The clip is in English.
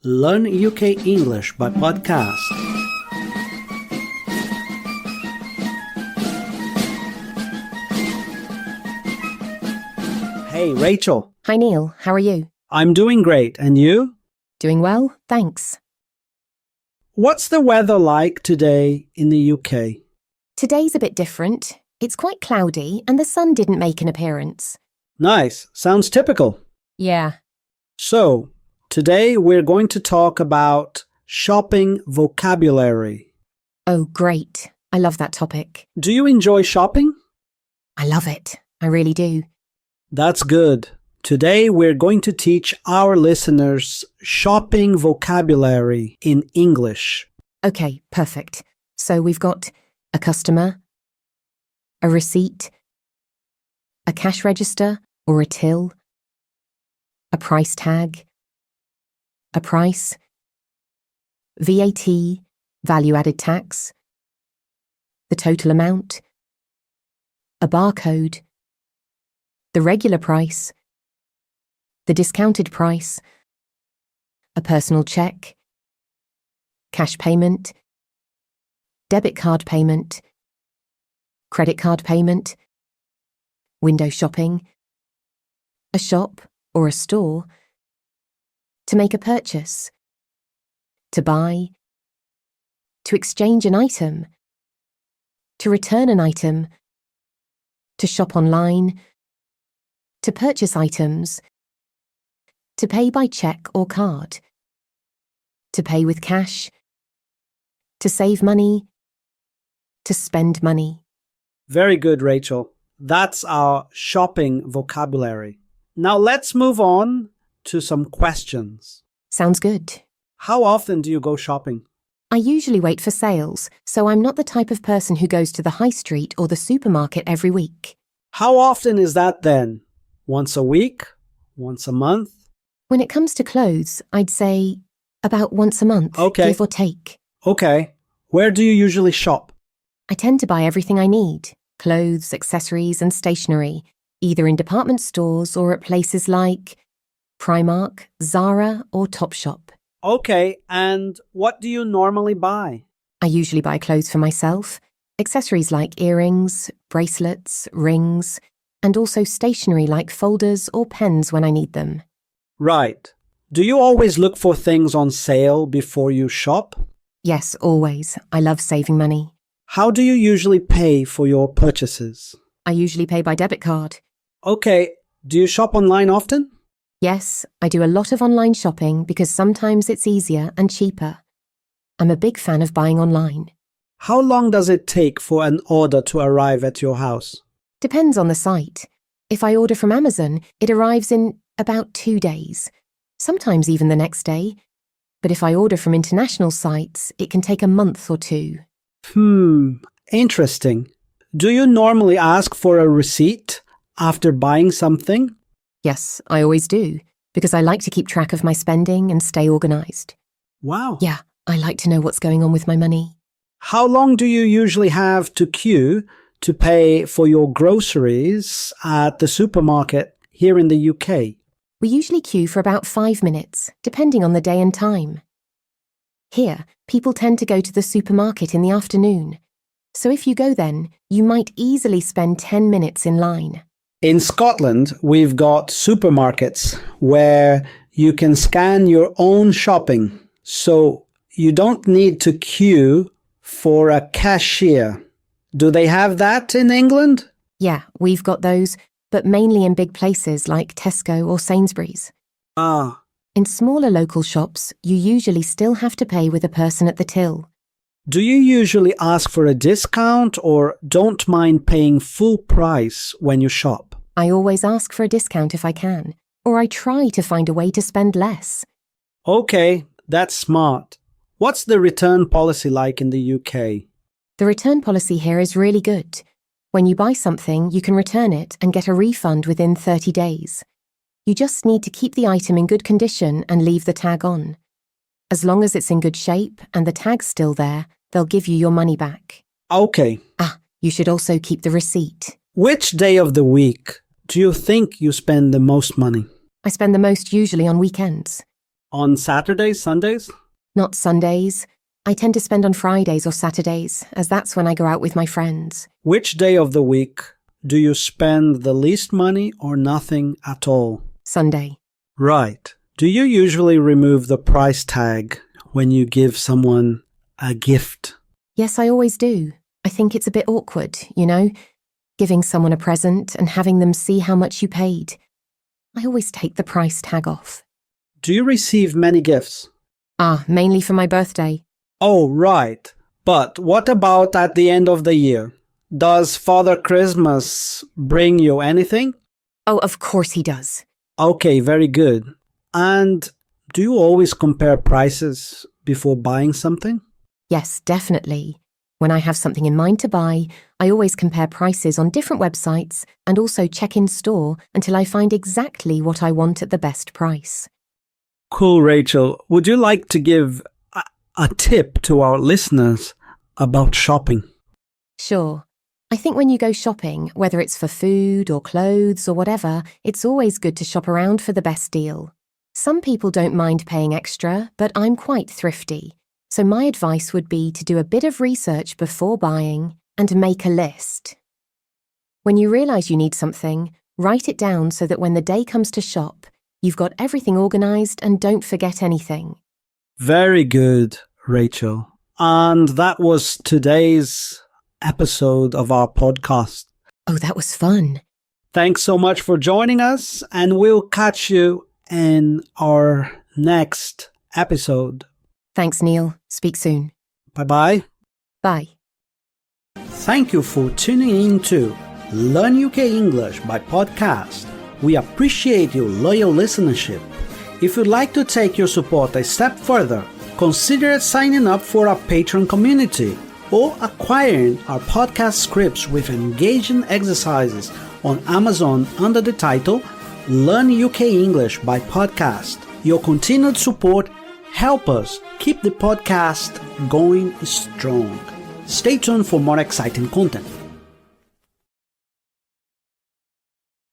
Learn UK English by podcast. Hey, Rachel. Hi, Neil. How are you? I'm doing great. And you? Doing well, thanks. What's the weather like today in the UK? Today's a bit different. It's quite cloudy and the sun didn't make an appearance. Nice. Sounds typical. Yeah. So, today we're going to talk about shopping vocabulary. Oh, great. I love that topic. Do you enjoy shopping? I love it. I really do. That's good. Today we're going to teach our listeners shopping vocabulary in English. Okay, perfect. So we've got a customer, a receipt, a cash register or a till, a price tag, a price, VAT, value-added tax, the total amount, a barcode, the regular price, the discounted price, a personal check, cash payment, debit card payment, credit card payment, window shopping, a shop or a store, to make a purchase, to buy, to exchange an item, to return an item, to shop online, to purchase items, to pay by cheque or card, to pay with cash, to save money, to spend money. Very good, Rachel. That's our shopping vocabulary. Now let's move on to some questions. Sounds good. How often do you go shopping? I usually wait for sales, so I'm not the type of person who goes to the high street or the supermarket every week. How often is that then? Once a week? Once a month? When it comes to clothes, I'd say about once a month, Okay. give or take. Okay. Where do you usually shop? I tend to buy everything I need, clothes, accessories and stationery, either in department stores or at places like Primark, Zara or Topshop. Okay, and what do you normally buy? I usually buy clothes for myself, accessories like earrings, bracelets, rings, and also stationery like folders or pens when I need them. Right. Do you always look for things on sale before you shop? Yes, always. I love saving money. How do you usually pay for your purchases? I usually pay by debit card. Okay, do you shop online often? Yes, I do a lot of online shopping because sometimes it's easier and cheaper. I'm a big fan of buying online. How long does it take for an order to arrive at your house? Depends on the site. If I order from Amazon, it arrives in about 2 days, sometimes even the next day. But if I order from international sites, it can take a month or two. Interesting. Do you normally ask for a receipt after buying something? Yes, I always do, because I like to keep track of my spending and stay organised. Wow. Yeah, I like to know what's going on with my money. How long do you usually have to queue to pay for your groceries at the supermarket here in the UK? We usually queue for about 5 minutes, depending on the day and time. Here, people tend to go to the supermarket in the afternoon. So if you go then, you might easily spend 10 minutes in line. In Scotland, we've got supermarkets where you can scan your own shopping, so you don't need to queue for a cashier. Do they have that in England? Yeah, we've got those, but mainly in big places like Tesco or Sainsbury's. Ah, In smaller local shops, you usually still have to pay with a person at the till. do you usually ask for a discount or don't mind paying full price when you shop? I always ask for a discount if I can, or I try to find a way to spend less. Okay, that's smart. What's the return policy like in the UK? The return policy here is really good. When you buy something, you can return it and get a refund within 30 days. You just need to keep the item in good condition and leave the tag on. As long as it's in good shape and the tag's still there, they'll give you your money back. Okay. You should also keep the receipt. Which day of the week do you think you spend the most money? I spend the most usually on weekends. On Saturdays, Sundays? Not Sundays. I tend to spend on Fridays or Saturdays, as that's when I go out with my friends. Which day of the week do you spend the least money or nothing at all? Sunday. Right. Do you usually remove the price tag when you give someone a gift? Yes, I always do. I think it's a bit awkward, you know? Giving someone a present and having them see how much you paid. I always take the price tag off. Do you receive many gifts? Mainly for my birthday. Oh, right. But what about at the end of the year? Does Father Christmas bring you anything? Oh, of course he does. Okay, very good. And do you always compare prices before buying something? Yes, definitely. When I have something in mind to buy, I always compare prices on different websites and also check in store until I find exactly what I want at the best price. Cool, Rachel. Would you like to give a tip to our listeners about shopping? Sure. I think when you go shopping, whether it's for food or clothes or whatever, it's always good to shop around for the best deal. Some people don't mind paying extra, but I'm quite thrifty. So my advice would be to do a bit of research before buying and make a list. When you realise you need something, write it down so that when the day comes to shop, you've got everything organised and don't forget anything. Very good, Rachel. And that was today's episode of our podcast. Oh, that was fun. Thanks so much for joining us, and we'll catch you in our next episode. Thanks, Neil. Speak soon. Bye-bye. Bye. Thank you for tuning in to Learn UK English by podcast. We appreciate your loyal listenership. If you'd like to take your support a step further, consider signing up for our Patreon community or acquiring our podcast scripts with engaging exercises on Amazon under the title Learn UK English by Podcast. Your continued support helps us keep the podcast going strong. Stay tuned for more exciting content.